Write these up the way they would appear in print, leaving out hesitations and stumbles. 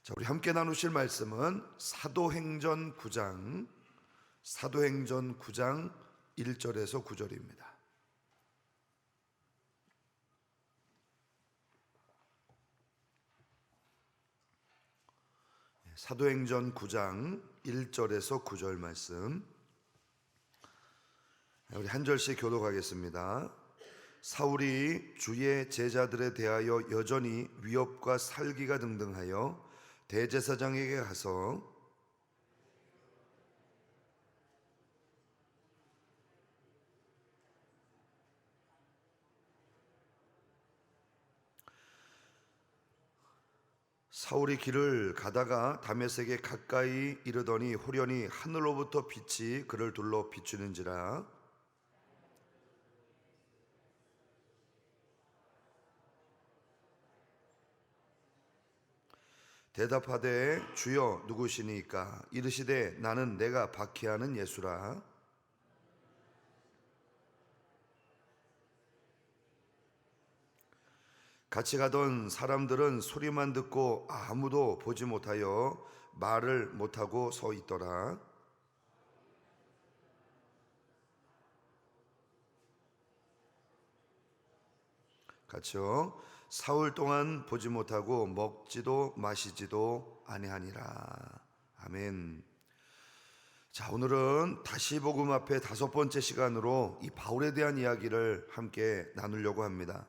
자, 우리 함께 나누실 말씀은 사도행전 9장 1절에서 9절입니다. 사도행전 9장 1절에서 9절 말씀, 우리 한 절씩 교독하겠습니다. 사울이 주의 제자들에 대하여 여전히 위협과 살기가 등등하여 대제사장에게 가서 사울이 길을 가다가 다메섹에 가까이 이르더니 호련히 하늘로부터 빛이 그를 둘러 비추는지라. 대답하되 주여 누구시니까? 이르시되 나는 내가 박해하는 예수라. 같이 가던 사람들은 소리만 듣고 아무도 보지 못하여 말을 못하고 서 있더라. 같이요. 사흘 동안 보지 못하고 먹지도 마시지도 아니하니라. 아멘. 자, 오늘은 다시 복음 앞에 5번째 시간으로 이 바울에 대한 이야기를 함께 나누려고 합니다.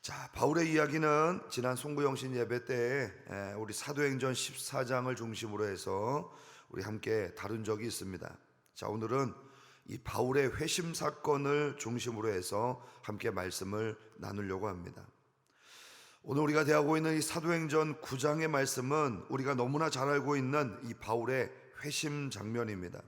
자, 바울의 이야기는 지난 송구영신 예배 때 우리 사도행전 14장을 중심으로 해서 우리 함께 다룬 적이 있습니다. 자, 오늘은 이 바울의 회심 사건을 중심으로 해서 함께 말씀을 나누려고 합니다. 오늘 우리가 대하고 있는 이 사도행전 9장의 말씀은 우리가 너무나 잘 알고 있는 이 바울의 회심 장면입니다.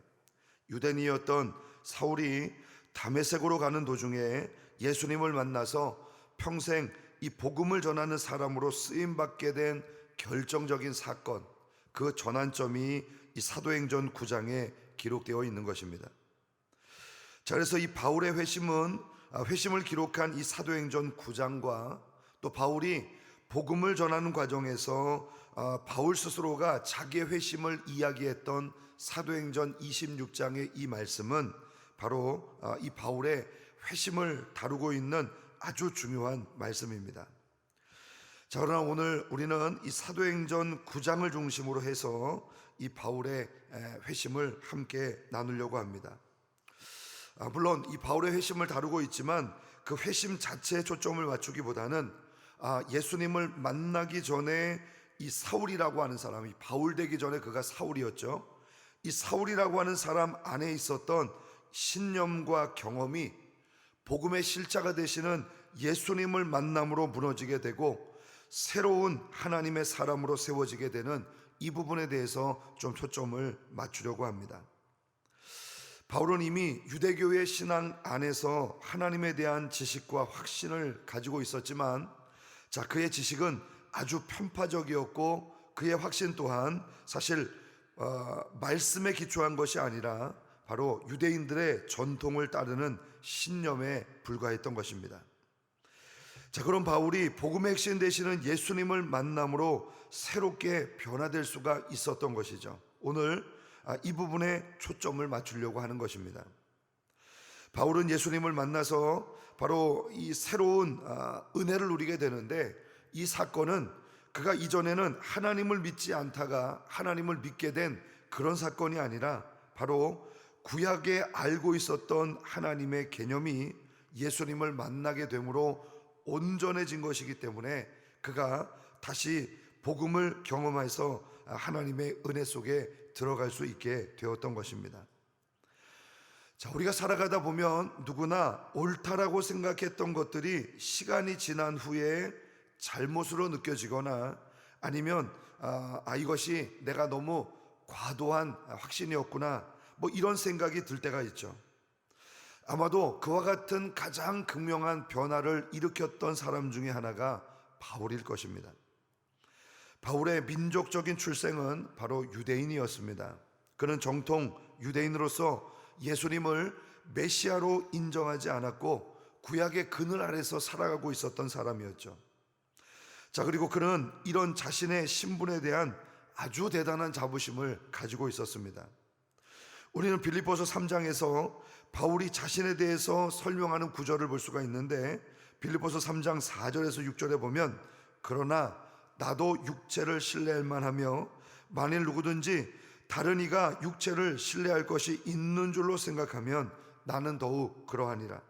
유대인이었던 사울이 다메섹으로 가는 도중에 예수님을 만나서 평생 이 복음을 전하는 사람으로 쓰임받게 된 결정적인 사건, 그 전환점이 이 사도행전 9장에 기록되어 있는 것입니다. 자, 그래서 이 바울의 회심을 기록한 이 사도행전 9장과 또 바울이 복음을 전하는 과정에서 바울 스스로가 자기의 회심을 이야기했던 사도행전 26장의 이 말씀은 바로 이 바울의 회심을 다루고 있는 아주 중요한 말씀입니다. 자, 그러나 오늘 우리는 이 사도행전 9장을 중심으로 해서 이 바울의 회심을 함께 나누려고 합니다. 물론 이 바울의 회심을 다루고 있지만 그 회심 자체에 초점을 맞추기보다는 예수님을 만나기 전에 이 사울이라고 하는 사람이, 바울 되기 전에 그가 사울이었죠. 이 사울이라고 하는 사람 안에 있었던 신념과 경험이 복음의 실자가 되시는 예수님을 만남으로 무너지게 되고 새로운 하나님의 사람으로 세워지게 되는 이 부분에 대해서 좀 초점을 맞추려고 합니다. 바울은 이미 유대교의 신앙 안에서 하나님에 대한 지식과 확신을 가지고 있었지만, 자, 그의 지식은 아주 편파적이었고 그의 확신 또한 사실 말씀에 기초한 것이 아니라 바로 유대인들의 전통을 따르는 신념에 불과했던 것입니다. 자, 그럼 바울이 복음의 핵심 되시는 예수님을 만남으로 새롭게 변화될 수가 있었던 것이죠. 오늘 이 부분에 초점을 맞추려고 하는 것입니다. 바울은 예수님을 만나서 바로 이 새로운 은혜를 누리게 되는데, 이 사건은 그가 이전에는 하나님을 믿지 않다가 하나님을 믿게 된 그런 사건이 아니라 바로 구약에 알고 있었던 하나님의 개념이 예수님을 만나게 되므로 온전해진 것이기 때문에 그가 다시 복음을 경험해서 하나님의 은혜 속에 들어갈 수 있게 되었던 것입니다. 자, 우리가 살아가다 보면 누구나 옳다라고 생각했던 것들이 시간이 지난 후에 잘못으로 느껴지거나 아니면 이것이 내가 너무 과도한 확신이었구나, 뭐 이런 생각이 들 때가 있죠. 아마도 그와 같은 가장 극명한 변화를 일으켰던 사람 중에 하나가 바울일 것입니다. 바울의 민족적인 출생은 바로 유대인이었습니다. 그는 정통 유대인으로서 예수님을 메시아로 인정하지 않았고 구약의 그늘 아래서 살아가고 있었던 사람이었죠. 자, 그리고 그는 이런 자신의 신분에 대한 아주 대단한 자부심을 가지고 있었습니다. 우리는 빌립보서 3장에서 바울이 자신에 대해서 설명하는 구절을 볼 수가 있는데, 빌립보서 3장 4절에서 6절에 보면, 그러나 나도 육체를 신뢰할 만하며 만일 누구든지 다른 이가 육체를 신뢰할 것이 있는 줄로 생각하면 나는 더욱 그러하니라.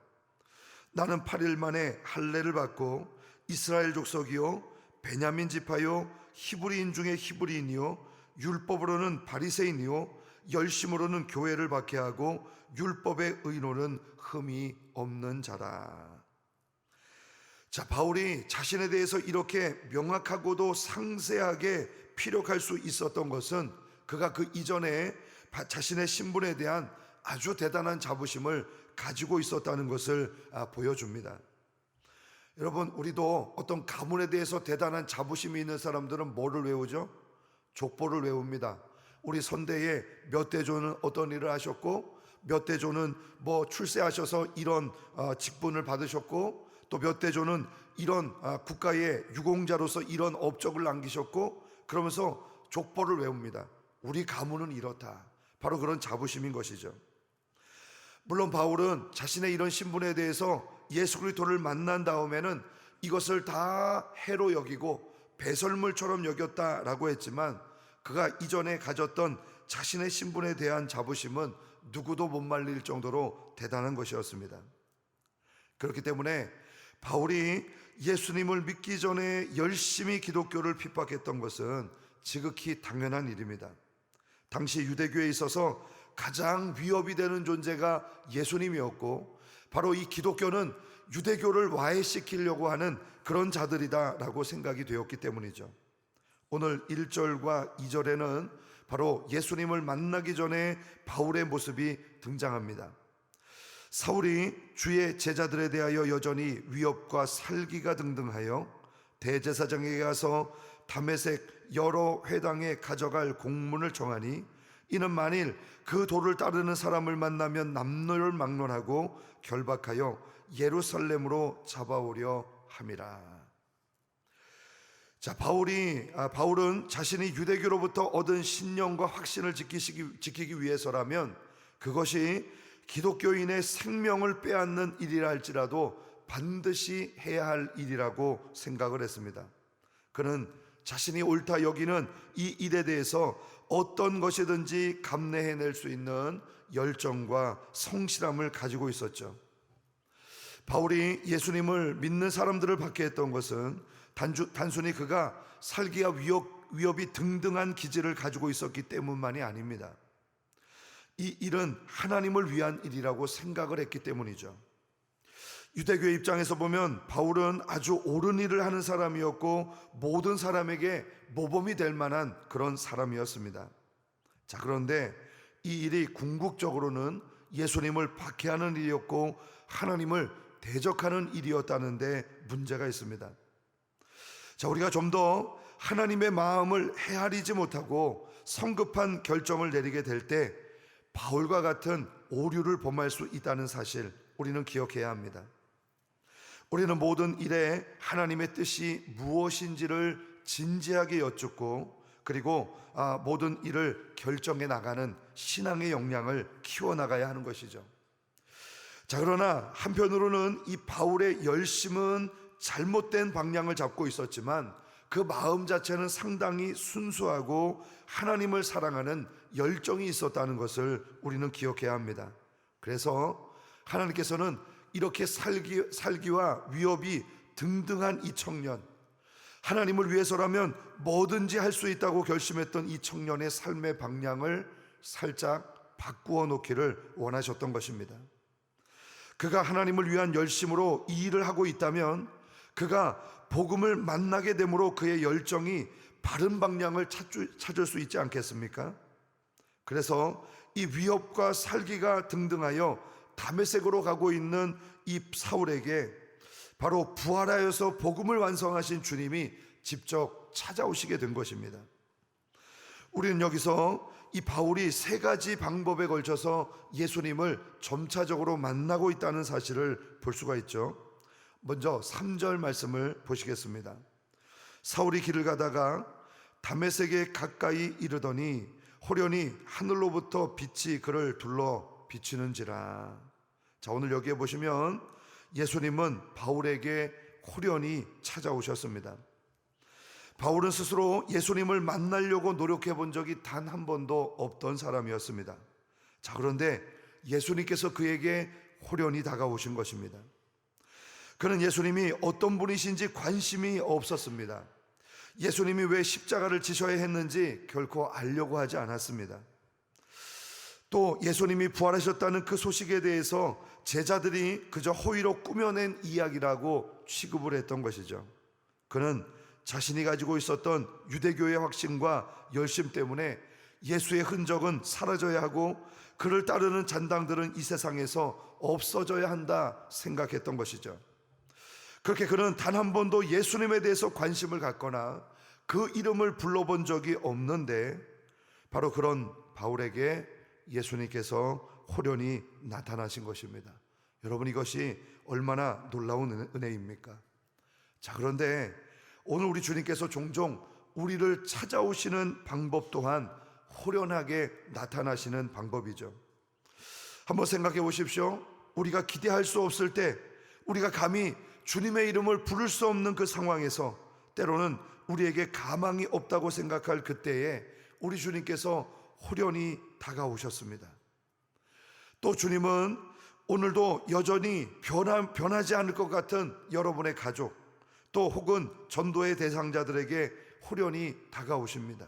나는 8일 만에 할례를 받고 이스라엘 족속이요 베냐민 지파요 히브리인 중에 히브리인이요 율법으로는 바리새인이요 열심으로는 교회를 받게 하고 율법의 의로는 흠이 없는 자라. 자, 바울이 자신에 대해서 이렇게 명확하고도 상세하게 피력할 수 있었던 것은 그가 그 이전에 자신의 신분에 대한 아주 대단한 자부심을 가지고 있었다는 것을 보여줍니다. 여러분, 우리도 어떤 가문에 대해서 대단한 자부심이 있는 사람들은 뭐를 외우죠? 족보를 외웁니다. 우리 선대에 몇 대조는 어떤 일을 하셨고, 몇 대조는 뭐 출세하셔서 이런 직분을 받으셨고, 또 몇 대조는 이런 국가의 유공자로서 이런 업적을 남기셨고, 그러면서 족보를 외웁니다. 우리 가문은 이렇다. 바로 그런 자부심인 것이죠. 물론 바울은 자신의 이런 신분에 대해서 예수 그리스도를 만난 다음에는 이것을 다 해로 여기고 배설물처럼 여겼다라고 했지만, 그가 이전에 가졌던 자신의 신분에 대한 자부심은 누구도 못 말릴 정도로 대단한 것이었습니다. 그렇기 때문에 바울이 예수님을 믿기 전에 열심히 기독교를 핍박했던 것은 지극히 당연한 일입니다. 당시 유대교에 있어서 가장 위협이 되는 존재가 예수님이었고, 바로 이 기독교는 유대교를 와해시키려고 하는 그런 자들이다라고 생각이 되었기 때문이죠. 오늘 1절과 2절에는 바로 예수님을 만나기 전에 바울의 모습이 등장합니다. 사울이 주의 제자들에 대하여 여전히 위협과 살기가 등등하여 대제사장에게 가서 다메섹 여러 회당에 가져갈 공문을 정하니, 이는 만일 그 도를 따르는 사람을 만나면 남노를 결박하여 예루살렘으로 잡아오려 함이라. 자, 바울은 자신이 유대교로부터 얻은 신념과 확신을 지키기 위해서라면 그것이 기독교인의 생명을 빼앗는 일이라 할지라도 반드시 해야 할 일이라고 생각을 했습니다. 그는 자신이 옳다 여기는 이 일에 대해서 어떤 것이든지 감내해낼 수 있는 열정과 성실함을 가지고 있었죠. 바울이 예수님을 믿는 사람들을 받게 했던 것은 단순히 그가 살기와 위협이 등등한 기질을 가지고 있었기 때문만이 아닙니다. 이 일은 하나님을 위한 일이라고 생각을 했기 때문이죠. 유대교의 입장에서 보면 바울은 아주 옳은 일을 하는 사람이었고 모든 사람에게 모범이 될 만한 그런 사람이었습니다. 자, 그런데 이 일이 궁극적으로는 예수님을 박해하는 일이었고 하나님을 대적하는 일이었다는데 문제가 있습니다. 자, 우리가 좀 더 하나님의 마음을 헤아리지 못하고 성급한 결정을 내리게 될 때 바울과 같은 오류를 범할 수 있다는 사실 우리는 기억해야 합니다. 우리는 모든 일에 하나님의 뜻이 무엇인지를 진지하게 여쭙고, 그리고 모든 일을 결정해 나가는 신앙의 역량을 키워나가야 하는 것이죠. 자, 그러나 한편으로는 이 바울의 열심은 잘못된 방향을 잡고 있었지만 그 마음 자체는 상당히 순수하고 하나님을 사랑하는 열정이 있었다는 것을 우리는 기억해야 합니다. 그래서 하나님께서는 이렇게 살기와 위협이 등등한 이 청년, 하나님을 위해서라면 뭐든지 할 수 있다고 결심했던 이 청년의 삶의 방향을 살짝 바꾸어 놓기를 원하셨던 것입니다. 그가 하나님을 위한 열심으로 이 일을 하고 있다면 그가 복음을 만나게 됨으로 그의 열정이 바른 방향을 찾을 수 있지 않겠습니까? 그래서 이 위협과 살기가 등등하여 다메섹으로 가고 있는 이 사울에게 바로 부활하여서 복음을 완성하신 주님이 직접 찾아오시게 된 것입니다. 우리는 여기서 이 바울이 세 가지 방법에 걸쳐서 예수님을 점차적으로 만나고 있다는 사실을 볼 수가 있죠. 먼저 3절 말씀을 보시겠습니다. 사울이 길을 가다가 다메섹에 가까이 이르더니 호련히 하늘로부터 빛이 그를 둘러 비추는지라. 자, 오늘 여기에 보시면 예수님은 바울에게 호련히 찾아오셨습니다. 바울은 스스로 예수님을 만나려고 노력해 본 적이 단 한 번도 없던 사람이었습니다. 자, 그런데 예수님께서 그에게 호련히 다가오신 것입니다. 그는 예수님이 어떤 분이신지 관심이 없었습니다. 예수님이 왜 십자가를 지셔야 했는지 결코 알려고 하지 않았습니다. 또 예수님이 부활하셨다는 그 소식에 대해서 제자들이 그저 호의로 꾸며낸 이야기라고 취급을 했던 것이죠. 그는 자신이 가지고 있었던 유대교의 확신과 열심 때문에 예수의 흔적은 사라져야 하고 그를 따르는 잔당들은 이 세상에서 없어져야 한다 생각했던 것이죠. 그렇게 그는 단 한 번도 예수님에 대해서 관심을 갖거나 그 이름을 불러본 적이 없는데, 바로 그런 바울에게 예수님께서 호련히 나타나신 것입니다. 여러분, 이것이 얼마나 놀라운 은혜입니까? 자, 그런데 오늘 우리 주님께서 종종 우리를 찾아오시는 방법 또한 호련하게 나타나시는 방법이죠. 한번 생각해 보십시오. 우리가 기대할 수 없을 때, 우리가 감히 주님의 이름을 부를 수 없는 그 상황에서, 때로는 우리에게 가망이 없다고 생각할 그때에 우리 주님께서 호련히 다가오셨습니다. 또 주님은 오늘도 여전히 변하지 않을 것 같은 여러분의 가족, 또 혹은 전도의 대상자들에게 호련히 다가오십니다.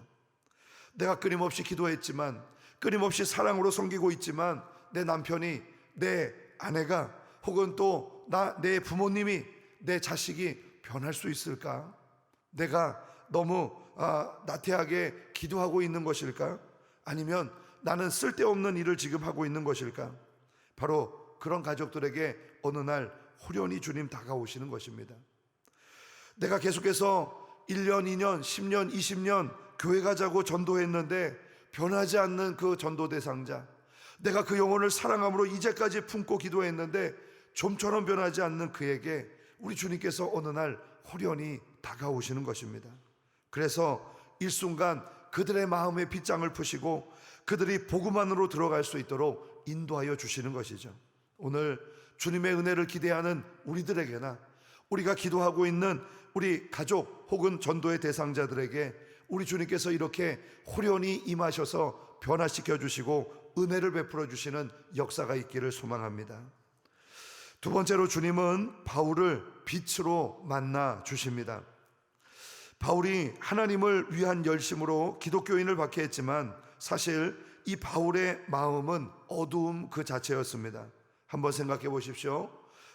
내가 끊임없이 기도했지만, 끊임없이 사랑으로 섬기고 있지만 내 남편이, 내 아내가, 혹은 또 내 부모님이, 내 자식이 변할 수 있을까? 내가 너무 나태하게 기도하고 있는 것일까? 아니면 나는 쓸데없는 일을 지금 하고 있는 것일까? 바로 그런 가족들에게 어느 날 호련히 주님 다가오시는 것입니다. 내가 계속해서 1년, 2년, 10년, 20년 교회 가자고 전도했는데 변하지 않는 그 전도 대상자, 내가 그 영혼을 사랑함으로 이제까지 품고 기도했는데 좀처럼 변하지 않는 그에게 우리 주님께서 어느 날 호련히 다가오시는 것입니다. 그래서 일순간 그들의 마음의 빗장을 푸시고 그들이 복음 안으로 들어갈 수 있도록 인도하여 주시는 것이죠. 오늘 주님의 은혜를 기대하는 우리들에게나, 우리가 기도하고 있는 우리 가족 혹은 전도의 대상자들에게 우리 주님께서 이렇게 호련히 임하셔서 변화시켜 주시고 은혜를 베풀어 주시는 역사가 있기를 소망합니다. 두 번째로 주님은 바울을 빛으로 만나 주십니다. 바울이 하나님을 위한 열심으로 기독교인을 박해했지만 사실 이 바울의 마음은 어두움 그 자체였습니다. 한번 생각해 보십시오.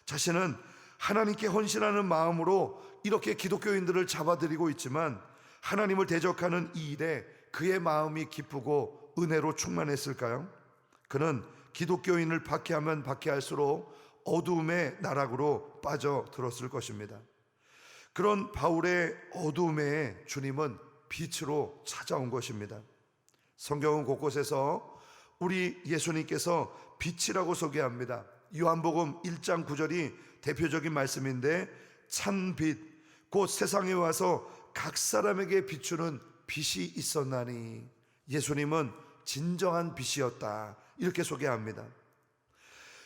자신은 하나님께 헌신하는 마음으로 이렇게 기독교인들을 잡아들이고 있지만 하나님을 대적하는 이 일에 그의 마음이 기쁘고 은혜로 충만했을까요? 그는 기독교인을 박해하면 박해할수록 어두움의 나락으로 빠져들었을 것입니다. 그런 바울의 어두움에 주님은 빛으로 찾아온 것입니다. 성경은 곳곳에서 우리 예수님께서 빛이라고 소개합니다. 요한복음 1장 9절이 대표적인 말씀인데, 찬 빛, 곧 세상에 와서 각 사람에게 비추는 빛이 있었나니, 예수님은 진정한 빛이었다, 이렇게 소개합니다.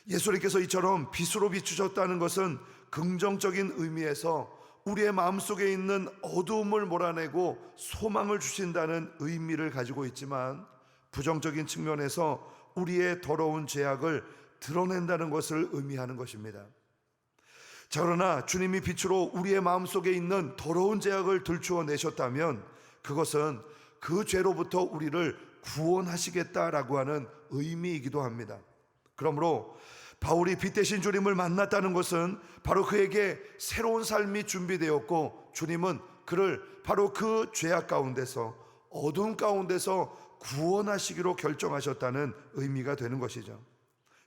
예수님께서 이처럼 빛으로 비추셨다는 것은 긍정적인 의미에서 우리의 마음속에 있는 어두움을 몰아내고 소망을 주신다는 의미를 가지고 있지만, 부정적인 측면에서 우리의 더러운 죄악을 드러낸다는 것을 의미하는 것입니다. 자, 그러나 주님이 빛으로 우리의 마음속에 있는 더러운 죄악을 들추어 내셨다면 그것은 그 죄로부터 우리를 구원하시겠다라고 하는 의미이기도 합니다. 그러므로 바울이 빛 대신 주님을 만났다는 것은 바로 그에게 새로운 삶이 준비되었고, 주님은 그를 바로 그 죄악 가운데서, 어두운 가운데서 구원하시기로 결정하셨다는 의미가 되는 것이죠.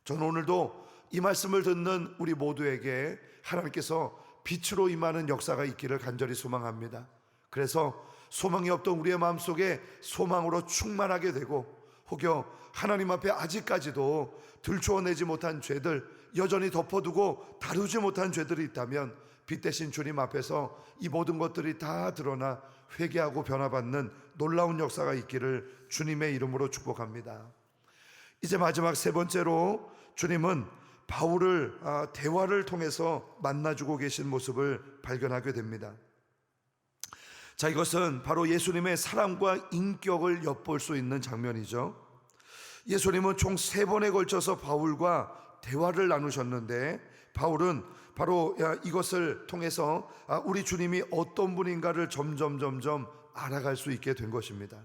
저는 오늘도 이 말씀을 듣는 우리 모두에게 하나님께서 빛으로 임하는 역사가 있기를 간절히 소망합니다. 그래서 소망이 없던 우리의 마음속에 소망으로 충만하게 되고, 혹여 하나님 앞에 아직까지도 들추어내지 못한 죄들, 여전히 덮어두고 다루지 못한 죄들이 있다면 빛 대신 주님 앞에서 이 모든 것들이 다 드러나 회개하고 변화받는 놀라운 역사가 있기를 주님의 이름으로 축복합니다. 이제 마지막 세 번째로 주님은 바울을 대화를 통해서 만나주고 계신 모습을 발견하게 됩니다. 자, 이것은 바로 예수님의 사랑과 인격을 엿볼 수 있는 장면이죠. 예수님은 총 3번에 걸쳐서 바울과 대화를 나누셨는데, 바울은 바로 이것을 통해서 우리 주님이 어떤 분인가를 점점 알아갈 수 있게 된 것입니다.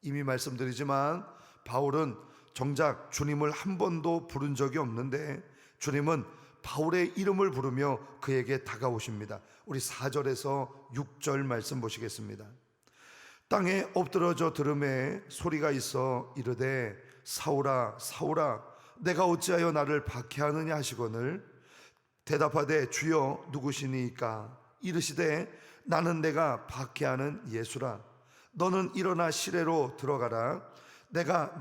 이미 말씀드리지만 바울은 정작 주님을 한 번도 부른 적이 없는데 주님은 바울의 이름을 부르며 그에게 다가오십니다. 우리 4절에서 6절 말씀 보시겠습니다. 땅에 엎드러져 들음에 소리가 있어 이르되 사울아 사울아 내가 어찌하여 나를 박해하느냐 하시거늘 대답하되 주여 누구시니까 이르시되 나는 내가 박해하는 예수라. 너는 일어나 시내로 들어가라. 내가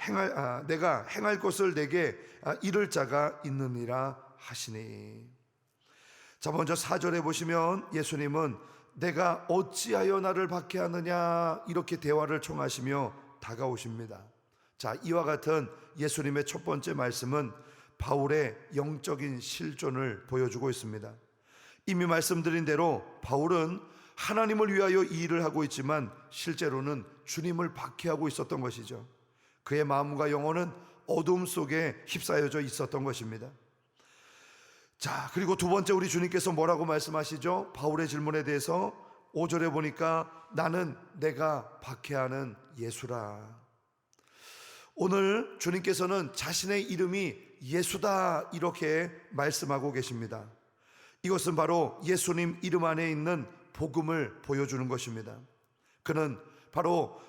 행할 것을 내게 이를 자가 있느니라 하시니. 자, 먼저 4절에 보시면 예수님은 내가 어찌하여 나를 박해하느냐 이렇게 대화를 청하시며 다가오십니다. 자, 이와 같은 예수님의 첫 번째 말씀은 바울의 영적인 실존을 보여주고 있습니다. 이미 말씀드린 대로 바울은 하나님을 위하여 이 일을 하고 있지만 실제로는 주님을 박해하고 있었던 것이죠. 그의 마음과 영혼은 어둠 속에 휩싸여져 있었던 것입니다. 자, 그리고 두 번째 우리 주님께서 뭐라고 말씀하시죠? 바울의 질문에 대해서 5절에 보니까 나는 내가 박해하는 예수라. 오늘 주님께서는 자신의 이름이 예수다 이렇게 말씀하고 계십니다. 이것은 바로 예수님 이름 안에 있는 복음을 보여주는 것입니다. 그는 바로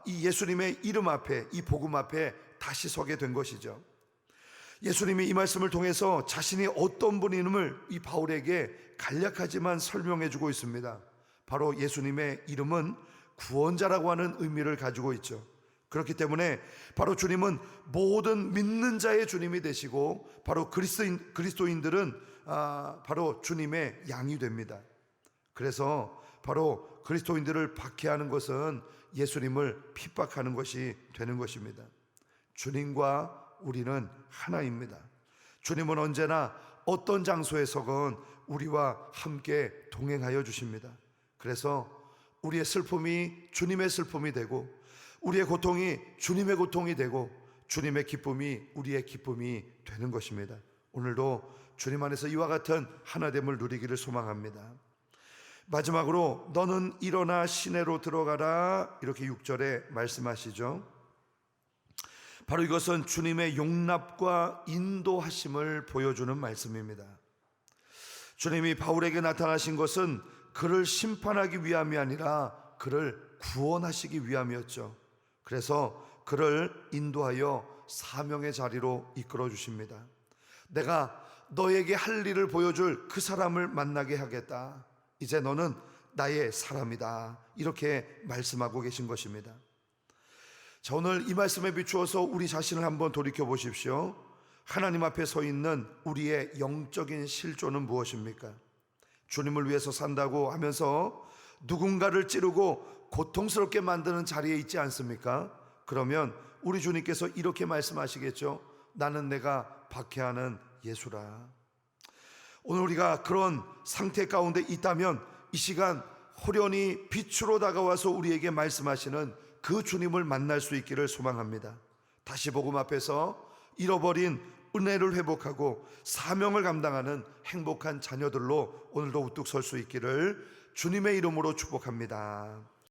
이 예수님의 이름 앞에, 이 복음 앞에 다시 서게 된 것이죠. 예수님이 이 말씀을 통해서 자신이 어떤 분임을 이 바울에게 간략하지만 설명해 주고 있습니다. 바로 예수님의 이름은 구원자라고 하는 의미를 가지고 있죠. 그렇기 때문에 바로 주님은 모든 믿는 자의 주님이 되시고 바로 그리스도인들은 바로 주님의 양이 됩니다. 그래서 바로 그리스도인들을 박해하는 것은 예수님을 핍박하는 것이 되는 것입니다. 주님과 우리는 하나입니다. 주님은 언제나 어떤 장소에서건 우리와 함께 동행하여 주십니다. 그래서 우리의 슬픔이 주님의 슬픔이 되고 우리의 고통이 주님의 고통이 되고 주님의 기쁨이 우리의 기쁨이 되는 것입니다. 오늘도 주님 안에서 이와 같은 하나됨을 누리기를 소망합니다. 마지막으로 너는 일어나 시내로 들어가라 이렇게 6절에 말씀하시죠. 바로 이것은 주님의 용납과 인도하심을 보여주는 말씀입니다. 주님이 바울에게 나타나신 것은 그를 심판하기 위함이 아니라 그를 구원하시기 위함이었죠. 그래서 그를 인도하여 사명의 자리로 이끌어 주십니다. 내가 너에게 할 일을 보여줄 그 사람을 만나게 하겠다. 이제 너는 나의 사람이다. 이렇게 말씀하고 계신 것입니다. 자, 오늘 이 말씀에 비추어서 우리 자신을 한번 돌이켜 보십시오. 하나님 앞에 서 있는 우리의 영적인 실존은 무엇입니까? 주님을 위해서 산다고 하면서 누군가를 찌르고 고통스럽게 만드는 자리에 있지 않습니까? 그러면 우리 주님께서 이렇게 말씀하시겠죠. 나는 내가 박해하는 예수라. 오늘 우리가 그런 상태 가운데 있다면 이 시간 호련히 빛으로 다가와서 우리에게 말씀하시는 그 주님을 만날 수 있기를 소망합니다. 다시 복음 앞에서 잃어버린 은혜를 회복하고 사명을 감당하는 행복한 자녀들로 오늘도 우뚝 설 수 있기를 주님의 이름으로 축복합니다.